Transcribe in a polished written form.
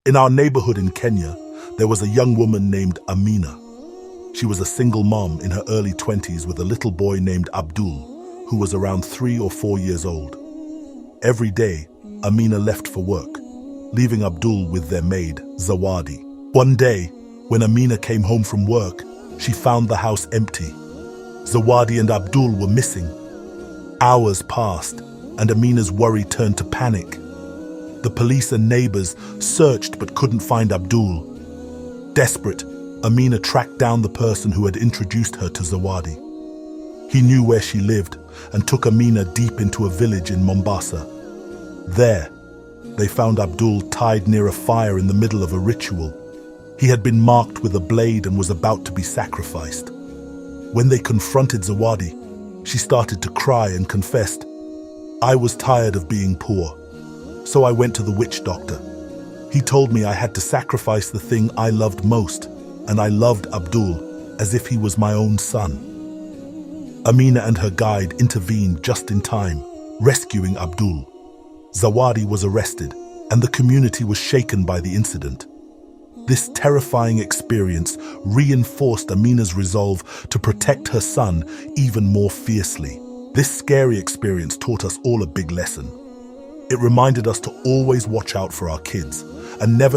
In our neighborhood in Kenya, there was a young woman named Amina. She was a single mom in her early 20s with a little boy named Abdul, who was around 3 or 4 years old. Every day, Amina left for work, leaving Abdul with their maid, Zawadi. One day, when Amina came home from work, she found the house empty. Zawadi and Abdul were missing. Hours passed, and Amina's worry turned to panic. The police and neighbors searched but couldn't find Abdul. Desperate, Amina tracked down the person who had introduced her to Zawadi. He knew where she lived and took Amina deep into a village in Mombasa. There, they found Abdul tied near a fire in the middle of a ritual. He had been marked with a blade and was about to be sacrificed. When they confronted Zawadi, she started to cry and confessed, "I was tired of being poor, so I went to the witch doctor. He told me I had to sacrifice the thing I loved most, and I loved Abdul as if he was my own son." Amina and her guide intervened just in time, rescuing Abdul. Zawadi was arrested, and the community was shaken by the incident. This terrifying experience reinforced Amina's resolve to protect her son even more fiercely. This scary experience taught us all a big lesson. It reminded us to always watch out for our kids and never